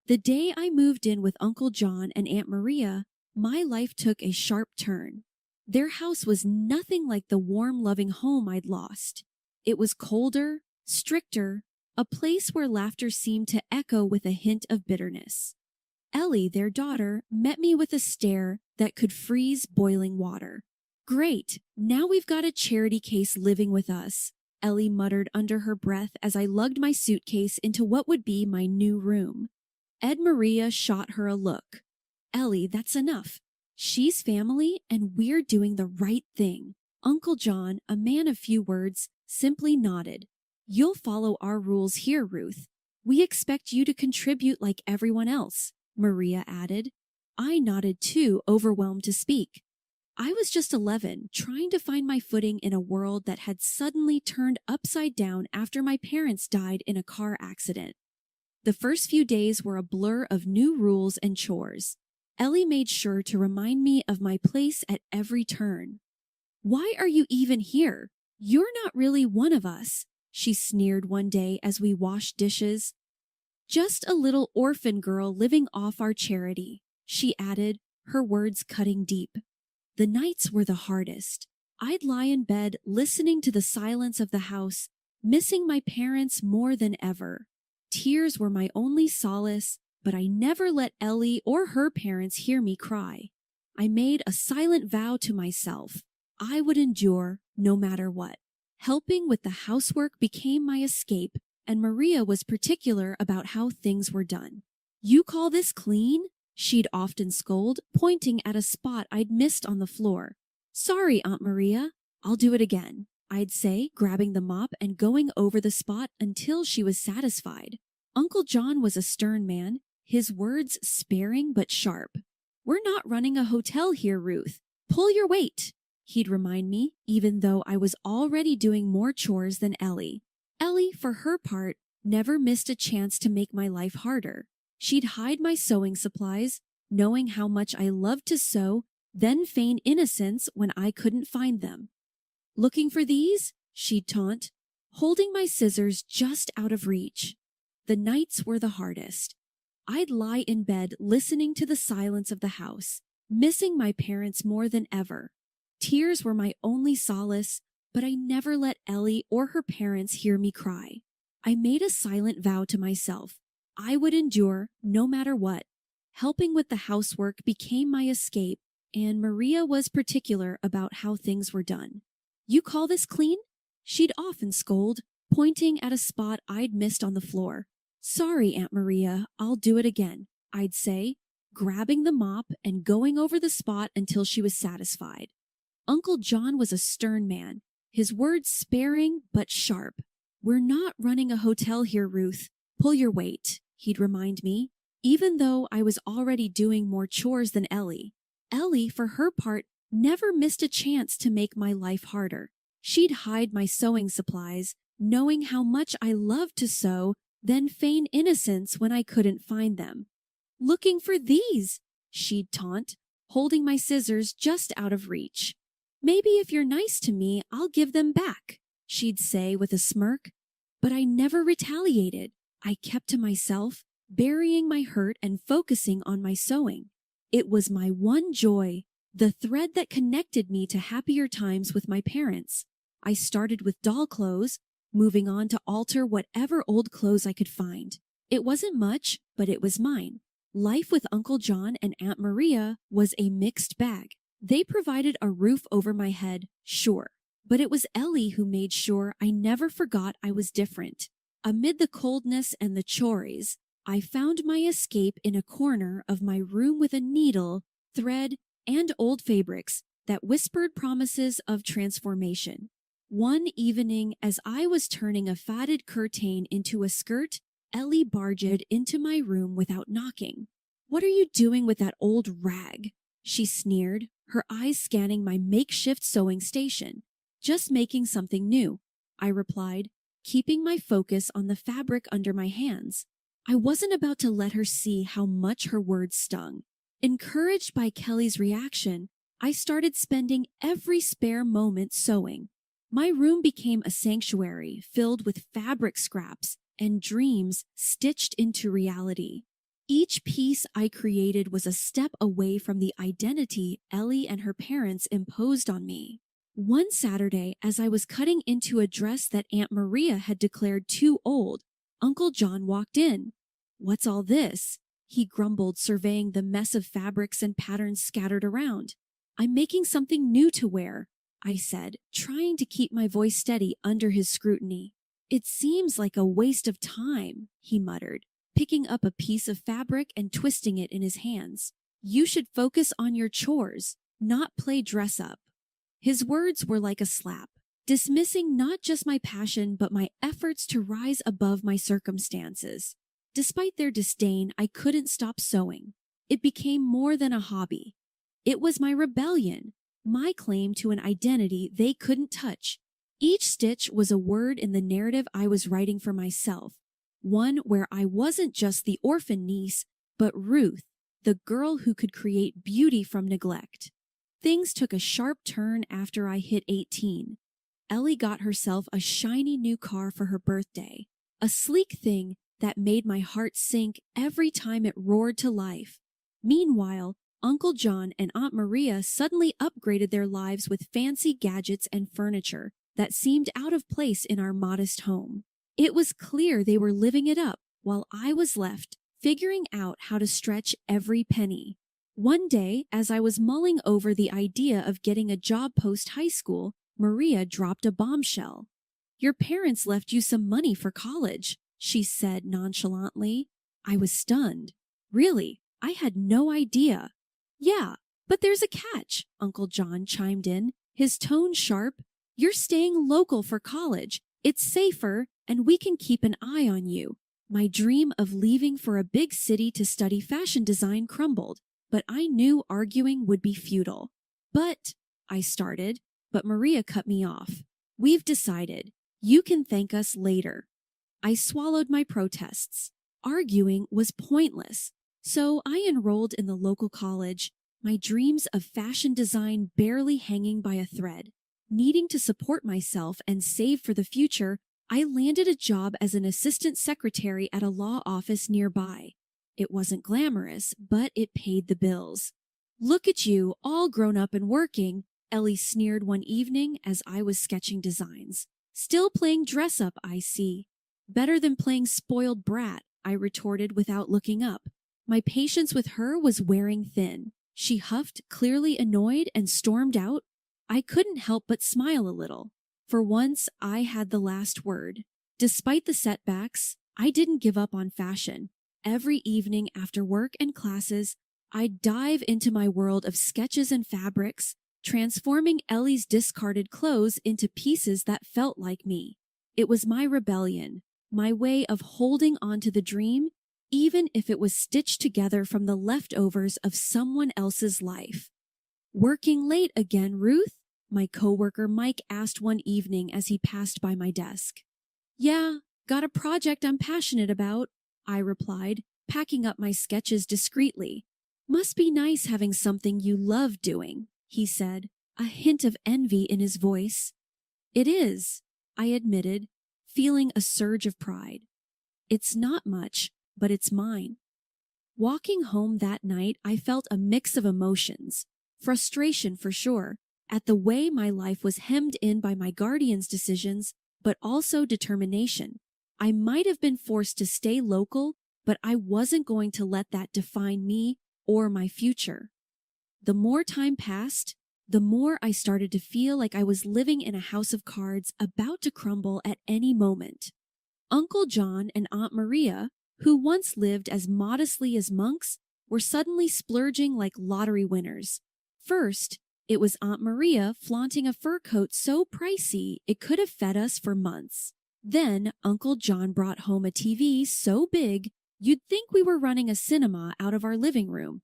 The day I moved in with Uncle John and Aunt Maria, my life took a sharp turn. Their house was nothing like the warm, loving home I'd lost. It was colder, stricter, a place where laughter seemed to echo with a hint of bitterness. Ellie, their daughter, met me with a stare that could freeze boiling water. Great, now we've got a charity case living with us, Ellie muttered under her breath as I lugged my suitcase into what would be my new room. Ed Maria shot her a look. Ellie, that's enough. She's family and we're doing the right thing. Uncle John, a man of few words, simply nodded. You'll follow our rules here, Ruth. We expect you to contribute like everyone else, Maria added. I nodded too, overwhelmed to speak. I was just 11, trying to find my footing in a world that had suddenly turned upside down after my parents died in a car accident. The first few days were a blur of new rules and chores. Ellie made sure to remind me of my place at every turn. Why are you even here? You're not really one of us, she sneered one day as we washed dishes. Just a little orphan girl living off our charity, she added, her words cutting deep. The nights were the hardest. I'd lie in bed listening to the silence of the house, missing my parents more than ever. Tears were my only solace, but I never let Ellie or her parents hear me cry. I made a silent vow to myself. I would endure no matter what. Helping with the housework became my escape, and Maria was particular about how things were done. You call this clean? She'd often scold, pointing at a spot I'd missed on the floor. Sorry, Aunt Maria. I'll do it again, I'd say, grabbing the mop and going over the spot until she was satisfied. Uncle John was a stern man, his words sparing but sharp. We're not running a hotel here, Ruth. Pull your weight, he'd remind me, even though I was already doing more chores than Ellie. Ellie, for her part, never missed a chance to make my life harder. She'd hide my sewing supplies, knowing how much I loved to sew, then feign innocence when I couldn't find them. Looking for these? She'd taunt, holding my scissors just out of reach. The nights were the hardest. I'd lie in bed listening to the silence of the house, missing my parents more than ever. Tears were my only solace, but I never let Ellie or her parents hear me cry. I made a silent vow to myself. I would endure no matter what. Helping with the housework became my escape, and Maria was particular about how things were done. You call this clean? She'd often scold, pointing at a spot I'd missed on the floor. Sorry, Aunt Maria, I'll do it again, I'd say, grabbing the mop and going over the spot until she was satisfied. Uncle John was a stern man, his words sparing but sharp. We're not running a hotel here, Ruth. Pull your weight, he'd remind me, even though I was already doing more chores than Ellie. Ellie, for her part, never missed a chance to make my life harder. She'd hide my sewing supplies, knowing how much I loved to sew, then feign innocence when I couldn't find them. Looking for these, she'd taunt, holding my scissors just out of reach. Maybe if you're nice to me, I'll give them back, she'd say with a smirk. But I never retaliated. I kept to myself, burying my hurt and focusing on my sewing. It was my one joy, the thread that connected me to happier times with my parents. I started with doll clothes, moving on to alter whatever old clothes I could find. It wasn't much, but it was mine. Life with Uncle John and Aunt Maria was a mixed bag. They provided a roof over my head, sure, but it was Ellie who made sure I never forgot I was different. Amid the coldness and the chores, I found my escape in a corner of my room with a needle, thread, and old fabrics that whispered promises of transformation. One evening, as I was turning a faded curtain into a skirt, Ellie barged into my room without knocking. What are you doing with that old rag? She sneered, her eyes scanning my makeshift sewing station. Just making something new, I replied, keeping my focus on the fabric under my hands. I wasn't about to let her see how much her words stung. Encouraged by Kelly's reaction, I started spending every spare moment sewing. My room became a sanctuary filled with fabric scraps and dreams stitched into reality. Each piece I created was a step away from the identity Ellie and her parents imposed on me. One Saturday, as I was cutting into a dress that Aunt Maria had declared too old, Uncle John walked in. "What's all this?" he grumbled, surveying the mess of fabrics and patterns scattered around. "I'm making something new to wear," I said, trying to keep my voice steady under his scrutiny. "It seems like a waste of time," he muttered, picking up a piece of fabric and twisting it in his hands. "You should focus on your chores, not play dress up." His words were like a slap, dismissing not just my passion but my efforts to rise above my circumstances. Despite their disdain, I couldn't stop sewing. It became more than a hobby. It was my rebellion, my claim to an identity they couldn't touch. Each stitch was a word in the narrative I was writing for myself, one where I wasn't just the orphan niece, but Ruth, the girl who could create beauty from neglect. Things took a sharp turn after I hit 18. Ellie got herself a shiny new car for her birthday, a sleek thing that made my heart sink every time it roared to life. Meanwhile, Uncle John and Aunt Maria suddenly upgraded their lives with fancy gadgets and furniture that seemed out of place in our modest home. It was clear they were living it up, while I was left figuring out how to stretch every penny. One day, as I was mulling over the idea of getting a job post-high school, Maria dropped a bombshell. "Your parents left you some money for college," she said nonchalantly. I was stunned. "Really? I had no idea." "Yeah, but there's a catch," Uncle John chimed in, his tone sharp. "You're staying local for college. It's safer, and we can keep an eye on you." My dream of leaving for a big city to study fashion design crumbled, but I knew arguing would be futile. I started, but Maria cut me off. "We've decided. You can thank us later." I swallowed my protests. Arguing was pointless, so I enrolled in the local college, my dreams of fashion design barely hanging by a thread. Needing to support myself and save for the future, I landed a job as an assistant secretary at a law office nearby. It wasn't glamorous, but it paid the bills. "Look at you, all grown up and working," Ellie sneered one evening as I was sketching designs. "Still playing dress up, I see." "Better than playing spoiled brat," I retorted without looking up. My patience with her was wearing thin. She huffed, clearly annoyed, and stormed out. I couldn't help but smile a little. For once, I had the last word. Despite the setbacks, I didn't give up on fashion. Every evening after work and classes, I'd dive into my world of sketches and fabrics, transforming Ellie's discarded clothes into pieces that felt like me. It was my rebellion, my way of holding on to the dream, even if it was stitched together from the leftovers of someone else's life. "Working late again, Ruth?" my coworker Mike asked one evening as he passed by my desk. "Yeah, got a project I'm passionate about," I replied, packing up my sketches discreetly. "Must be nice having something you love doing," he said, a hint of envy in his voice. "It is," I admitted, feeling a surge of pride. "It's not much, but it's mine." Walking home that night, I felt a mix of emotions. Frustration for sure, at the way my life was hemmed in by my guardian's decisions, but also determination. I might have been forced to stay local, but I wasn't going to let that define me or my future. The more time passed, the more I started to feel like I was living in a house of cards about to crumble at any moment. Uncle John and Aunt Maria, who once lived as modestly as monks, were suddenly splurging like lottery winners. First, it was Aunt Maria flaunting a fur coat so pricey it could have fed us for months. Then Uncle John brought home a TV so big you'd think we were running a cinema out of our living room.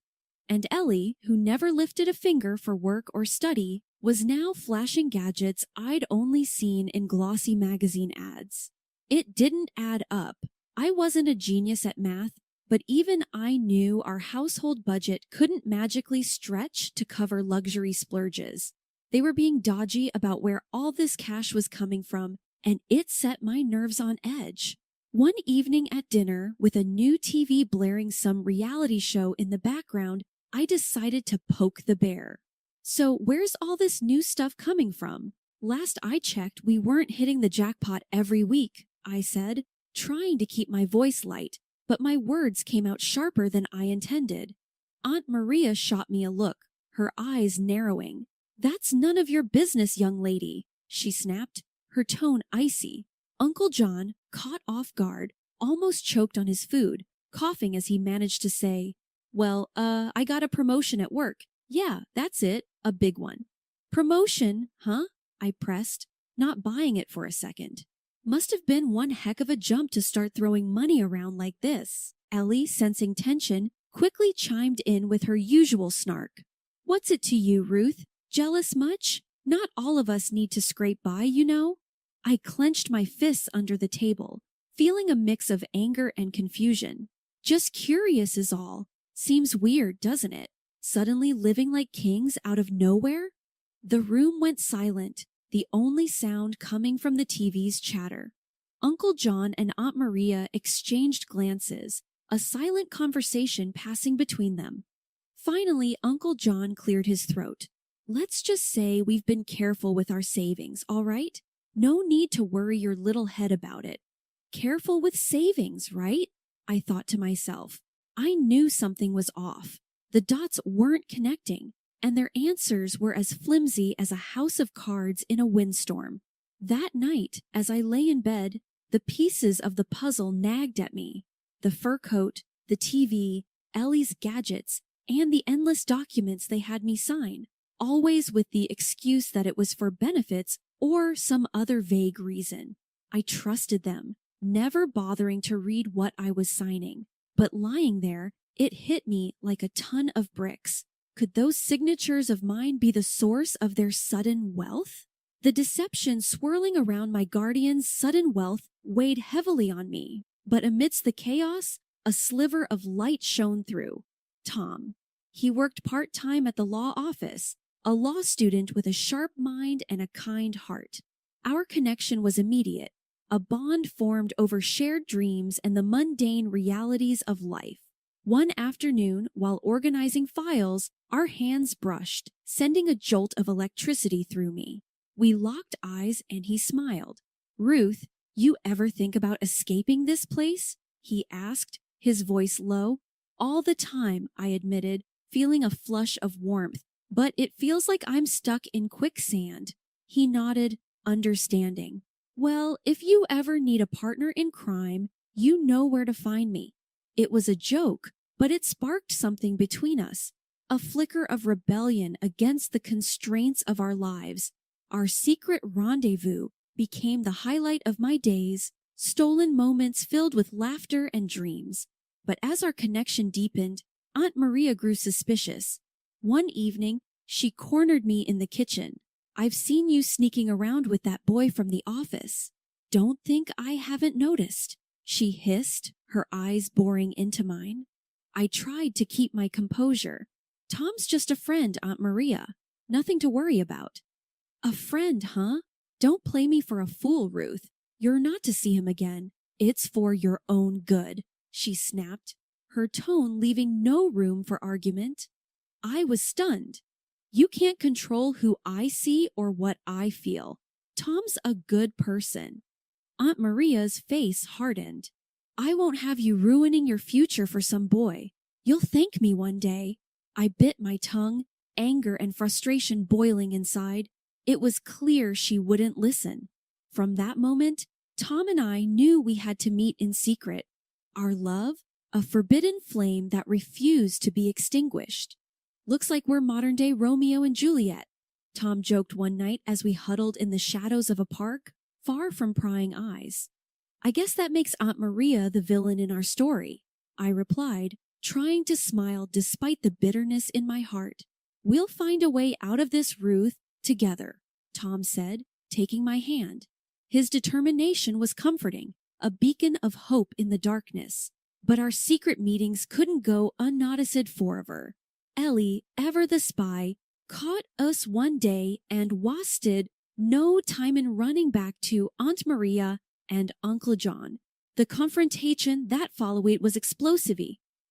And Ellie, who never lifted a finger for work or study, was now flashing gadgets I'd only seen in glossy magazine ads. It didn't add up. I wasn't a genius at math, but even I knew our household budget couldn't magically stretch to cover luxury splurges. They were being dodgy about where all this cash was coming from, and it set my nerves on edge. One evening at dinner, with a new TV blaring some reality show in the background, I decided to poke the bear. So, where's all this new stuff coming from? Last I checked, we weren't hitting the jackpot every week, I said, trying to keep my voice light, but my words came out sharper than I intended. Aunt Maria shot me a look, her eyes narrowing. That's none of your business, young lady, she snapped, her tone icy. Uncle John, caught off guard, almost choked on his food, coughing as he managed to say, Well, I got a promotion at work. Yeah, that's it, a big one. Promotion, huh? I pressed, not buying it for a second. Must have been one heck of a jump to start throwing money around like this. Ellie, sensing tension, quickly chimed in with her usual snark. What's it to you, Ruth? Jealous much? Not all of us need to scrape by, you know. I clenched my fists under the table, feeling a mix of anger and confusion. Just curious is all. Seems weird, doesn't it? Suddenly living like kings out of nowhere? The room went silent, the only sound coming from the TV's chatter. Uncle John and Aunt Maria exchanged glances, a silent conversation passing between them. Finally, Uncle John cleared his throat. Let's just say we've been careful with our savings, all right? No need to worry your little head about it. Careful with savings, right? I thought to myself. I knew something was off. The dots weren't connecting, and their answers were as flimsy as a house of cards in a windstorm. That night, as I lay in bed, the pieces of the puzzle nagged at me. The fur coat, the TV, Ellie's gadgets, and the endless documents they had me sign, always with the excuse that it was for benefits or some other vague reason. I trusted them, never bothering to read what I was signing. But lying there, it hit me like a ton of bricks. Could those signatures of mine be the source of their sudden wealth? The deception swirling around my guardian's sudden wealth weighed heavily on me. But amidst the chaos, a sliver of light shone through. Tom. He worked part-time at the law office, a law student with a sharp mind and a kind heart. Our connection was immediate, a bond formed over shared dreams and the mundane realities of life. One afternoon, while organizing files, our hands brushed, sending a jolt of electricity through me. We locked eyes and he smiled. Ruth, you ever think about escaping this place? He asked, his voice low. All the time, I admitted, feeling a flush of warmth. But it feels like I'm stuck in quicksand. He nodded, understanding. Well, if you ever need a partner in crime, you know where to find me. It was a joke, but it sparked something between us. A flicker of rebellion against the constraints of our lives. Our secret rendezvous became the highlight of my days, stolen moments filled with laughter and dreams. But as our connection deepened, Aunt Maria grew suspicious. One evening, she cornered me in the kitchen. I've seen you sneaking around with that boy from the office. Don't think I haven't noticed, she hissed, her eyes boring into mine. I tried to keep my composure. Tom's just a friend, Aunt Maria. Nothing to worry about. A friend, huh? Don't play me for a fool, Ruth. You're not to see him again. It's for your own good, she snapped, her tone leaving no room for argument. I was stunned. You can't control who I see or what I feel. Tom's a good person. Aunt Maria's face hardened. I won't have you ruining your future for some boy. You'll thank me one day. I bit my tongue, anger and frustration boiling inside. It was clear she wouldn't listen. From that moment, Tom and I knew we had to meet in secret. Our love, a forbidden flame that refused to be extinguished. Looks like we're modern-day Romeo and Juliet, Tom joked one night as we huddled in the shadows of a park, far from prying eyes. I guess that makes Aunt Maria the villain in our story, I replied, trying to smile despite the bitterness in my heart. We'll find a way out of this, Ruth, together, Tom said, taking my hand. His determination was comforting, a beacon of hope in the darkness. But our secret meetings couldn't go unnoticed forever. Ellie, ever the spy, caught us one day and wasted no time in running back to Aunt Maria and Uncle John. The confrontation that followed was explosive.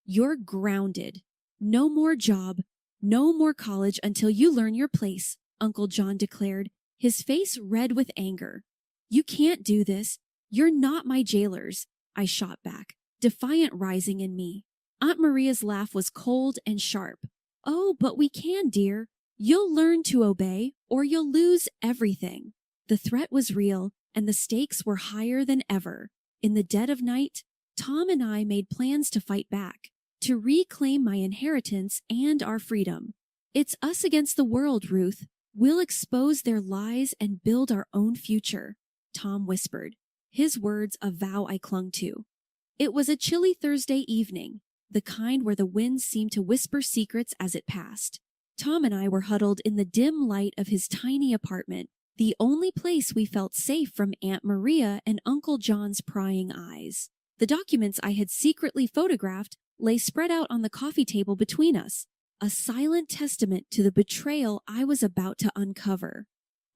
You're grounded. No more job, no more college until you learn your place, Uncle John declared, his face red with anger. You can't do this. You're not my jailers, I shot back, defiant rising in me. Aunt Maria's laugh was cold and sharp. Oh, but we can, dear. You'll learn to obey, or you'll lose everything. The threat was real, and the stakes were higher than ever. In the dead of night, Tom and I made plans to fight back, to reclaim my inheritance and our freedom. It's us against the world, Ruth. We'll expose their lies and build our own future, Tom whispered, his words a vow I clung to. It was a chilly Thursday evening, the kind where the wind seemed to whisper secrets as it passed. Tom and I were huddled in the dim light of his tiny apartment, the only place we felt safe from Aunt Maria and Uncle John's prying eyes. The documents I had secretly photographed lay spread out on the coffee table between us, a silent testament to the betrayal I was about to uncover.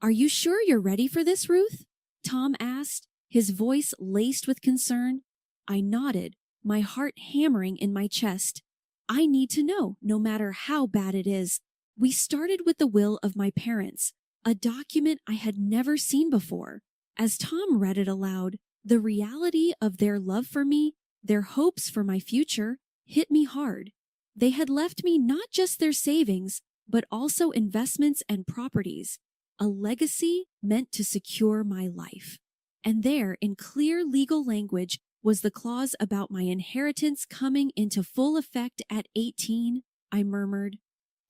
Are you sure you're ready for this, Ruth? Tom asked, his voice laced with concern. I nodded, my heart hammering in my chest. I need to know, no matter how bad it is. We started with the will of my parents, a document I had never seen before. As Tom read it aloud, the reality of their love for me, their hopes for my future, hit me hard. They had left me not just their savings, but also investments and properties, a legacy meant to secure my life. And there, in clear legal language, was the clause about my inheritance coming into full effect at 18, I murmured.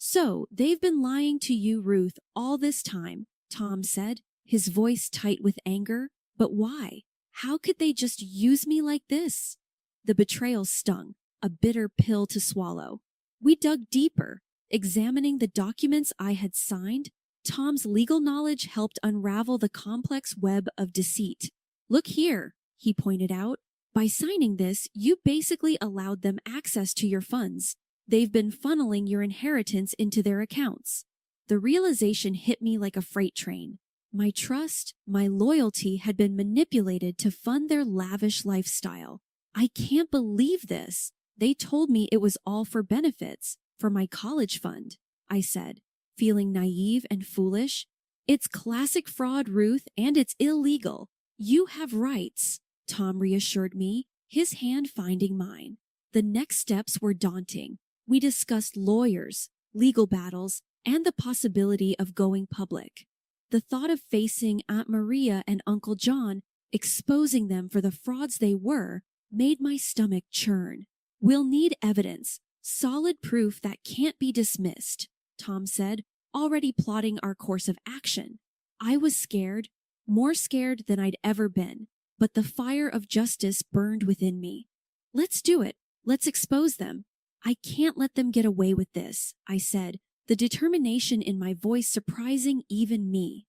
So, they've been lying to you, Ruth, all this time, Tom said, his voice tight with anger. But why? How could they just use me like this? The betrayal stung, a bitter pill to swallow. We dug deeper, examining the documents I had signed. Tom's legal knowledge helped unravel the complex web of deceit. Look here, he pointed out. By signing this, you basically allowed them access to your funds. They've been funneling your inheritance into their accounts. The realization hit me like a freight train. My trust, my loyalty had been manipulated to fund their lavish lifestyle. I can't believe this. They told me it was all for benefits, for my college fund, I said, feeling naive and foolish. It's classic fraud, Ruth, and it's illegal. You have rights, Tom reassured me, his hand finding mine. The next steps were daunting. We discussed lawyers, legal battles, and the possibility of going public. The thought of facing Aunt Maria and Uncle John, exposing them for the frauds they were, made my stomach churn. We'll need evidence, solid proof that can't be dismissed, Tom said, already plotting our course of action. I was scared, more scared than I'd ever been, but the fire of justice burned within me. Let's do it. Let's expose them. I can't let them get away with this, I said, the determination in my voice surprising even me.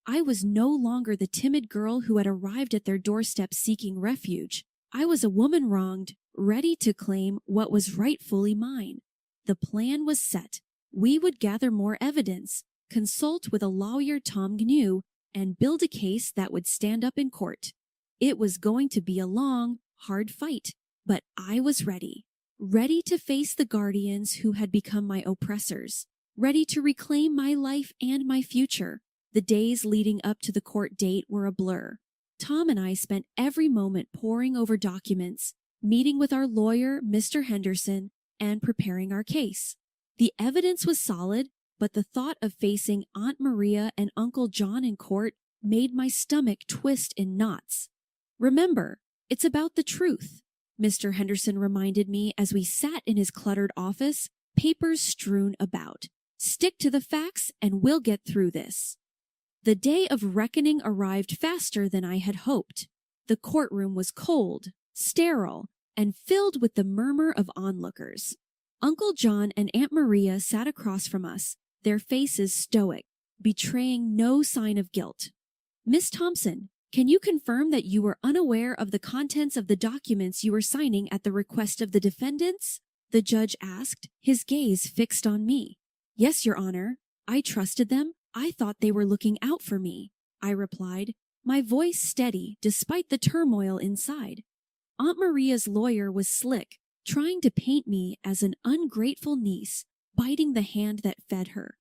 I was no longer the timid girl who had arrived at their doorstep seeking refuge. I was a woman wronged, ready to claim what was rightfully mine. The plan was set. We would gather more evidence, consult with a lawyer Tom knew, and build a case that would stand up in court. It was going to be a long, hard fight, but I was ready. Ready to face the guardians who had become my oppressors. Ready to reclaim my life and my future. The days leading up to the court date were a blur. Tom and I spent every moment poring over documents, meeting with our lawyer, Mr. Henderson, and preparing our case. The evidence was solid, but the thought of facing Aunt Maria and Uncle John in court made my stomach twist in knots. Remember, it's about the truth, Mr. Henderson reminded me as we sat in his cluttered office, papers strewn about. Stick to the facts and we'll get through this. The day of reckoning arrived faster than I had hoped. The courtroom was cold, sterile, and filled with the murmur of onlookers. Uncle John and Aunt Maria sat across from us, their faces stoic, betraying no sign of guilt. Miss Thompson, can you confirm that you were unaware of the contents of the documents you were signing at the request of the defendants? The judge asked, his gaze fixed on me. Yes, Your Honor. I trusted them. I thought they were looking out for me, I replied, my voice steady despite the turmoil inside. Aunt Maria's lawyer was slick, trying to paint me as an ungrateful niece, biting the hand that fed her.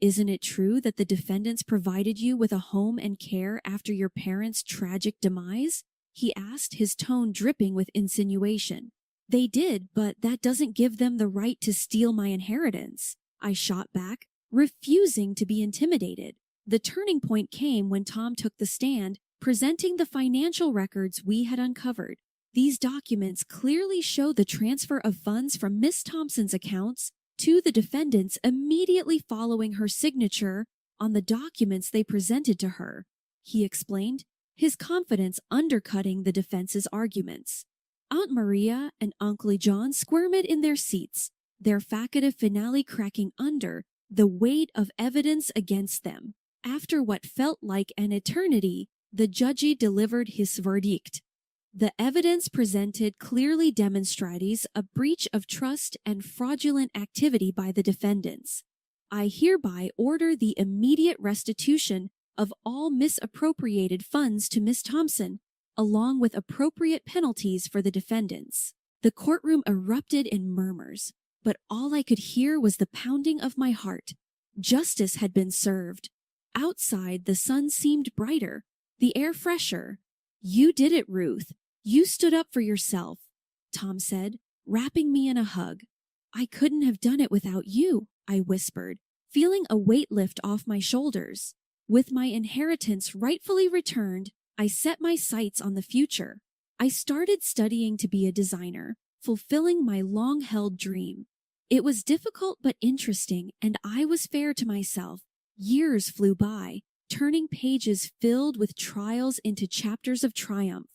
Isn't it true that the defendants provided you with a home and care after your parents' tragic demise? He asked, his tone dripping with insinuation. They did, but that doesn't give them the right to steal my inheritance, I shot back, refusing to be intimidated. The turning point came when Tom took the stand, presenting the financial records we had uncovered. These documents clearly show the transfer of funds from Miss Thompson's accounts to the defendants immediately following her signature on the documents they presented to her, he explained, his confidence undercutting the defense's arguments. Aunt Maria and Uncle John squirmed in their seats, their facultative finale cracking under the weight of evidence against them. After what felt like an eternity, the judge delivered his verdict. The evidence presented clearly demonstrates a breach of trust and fraudulent activity by the defendants. I hereby order the immediate restitution of all misappropriated funds to Miss Thompson, along with appropriate penalties for the defendants. The courtroom erupted in murmurs, but all I could hear was the pounding of my heart. Justice had been served. Outside, the sun seemed brighter, the air fresher. You did it, Ruth. You stood up for yourself, Tom said, wrapping me in a hug. I couldn't have done it without you, I whispered, feeling a weight lift off my shoulders. With my inheritance rightfully returned, I set my sights on the future. I started studying to be a designer, fulfilling my long-held dream. It was difficult but interesting, and I was fair to myself. Years flew by, turning pages filled with trials into chapters of triumph.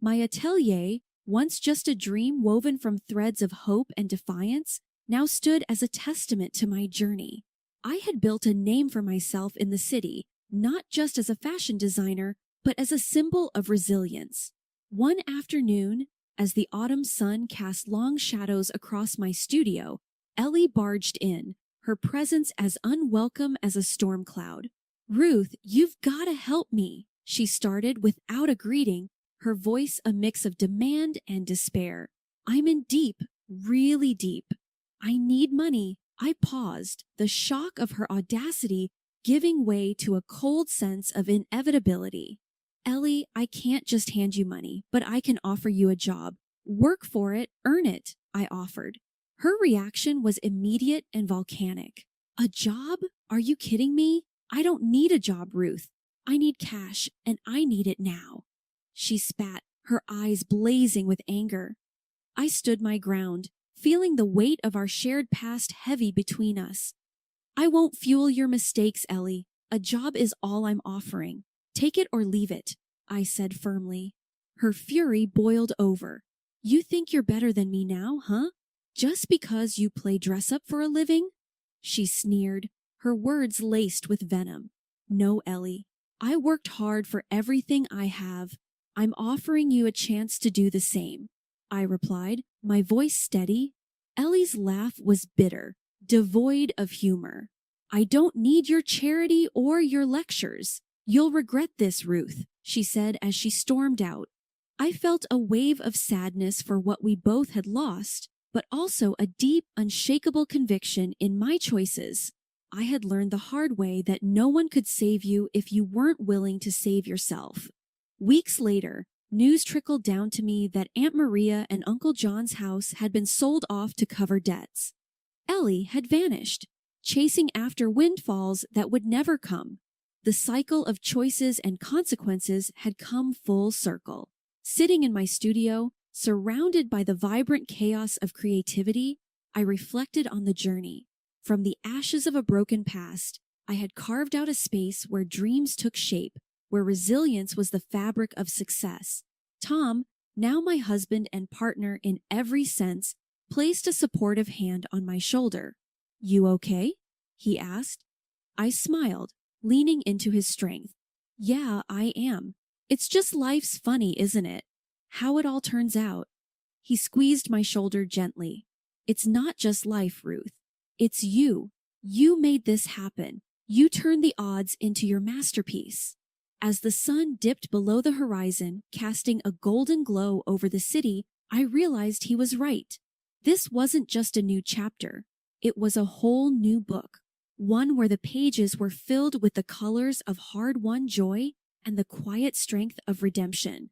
My atelier, once just a dream woven from threads of hope and defiance, now stood as a testament to my journey. I had built a name for myself in the city, not just as a fashion designer, but as a symbol of resilience. One afternoon, as the autumn sun cast long shadows across my studio, Ellie barged in, her presence as unwelcome as a storm cloud. Ruth, you've got to help me, she started without a greeting, her voice a mix of demand and despair. I'm in deep, really deep. I need money. I paused, the shock of her audacity giving way to a cold sense of inevitability. Ellie, I can't just hand you money, but I can offer you a job. Work for it, earn it, I offered. Her reaction was immediate and volcanic. A job? Are you kidding me? I don't need a job, Ruth. I need cash, and I need it now. She spat, her eyes blazing with anger. I stood my ground, feeling the weight of our shared past heavy between us. I won't fuel your mistakes, Ellie. A job is all I'm offering. Take it or leave it, I said firmly. Her fury boiled over. You think you're better than me now, huh? Just because you play dress-up for a living? She sneered, her words laced with venom. No, Ellie. I worked hard for everything I have. I'm offering you a chance to do the same, I replied, my voice steady. Ellie's laugh was bitter, devoid of humor. I don't need your charity or your lectures. You'll regret this, Ruth, she said as she stormed out. I felt a wave of sadness for what we both had lost, but also a deep, unshakable conviction in my choices. I had learned the hard way that no one could save you if you weren't willing to save yourself. Weeks later, news trickled down to me that Aunt Maria and Uncle John's house had been sold off to cover debts. Ellie had vanished, chasing after windfalls that would never come. The cycle of choices and consequences had come full circle. Sitting in my studio, surrounded by the vibrant chaos of creativity, I reflected on the journey. From the ashes of a broken past, I had carved out a space where dreams took shape, where resilience was the fabric of success. Tom, now my husband and partner in every sense, placed a supportive hand on my shoulder. You okay? He asked. I smiled, leaning into his strength. Yeah, I am. It's just life's funny, isn't it? How it all turns out. He squeezed my shoulder gently. It's not just life, Ruth. It's you. You made this happen. You turned the odds into your masterpiece. As the sun dipped below the horizon, casting a golden glow over the city, I realized he was right. This wasn't just a new chapter. It was a whole new book, one where the pages were filled with the colors of hard-won joy and the quiet strength of redemption.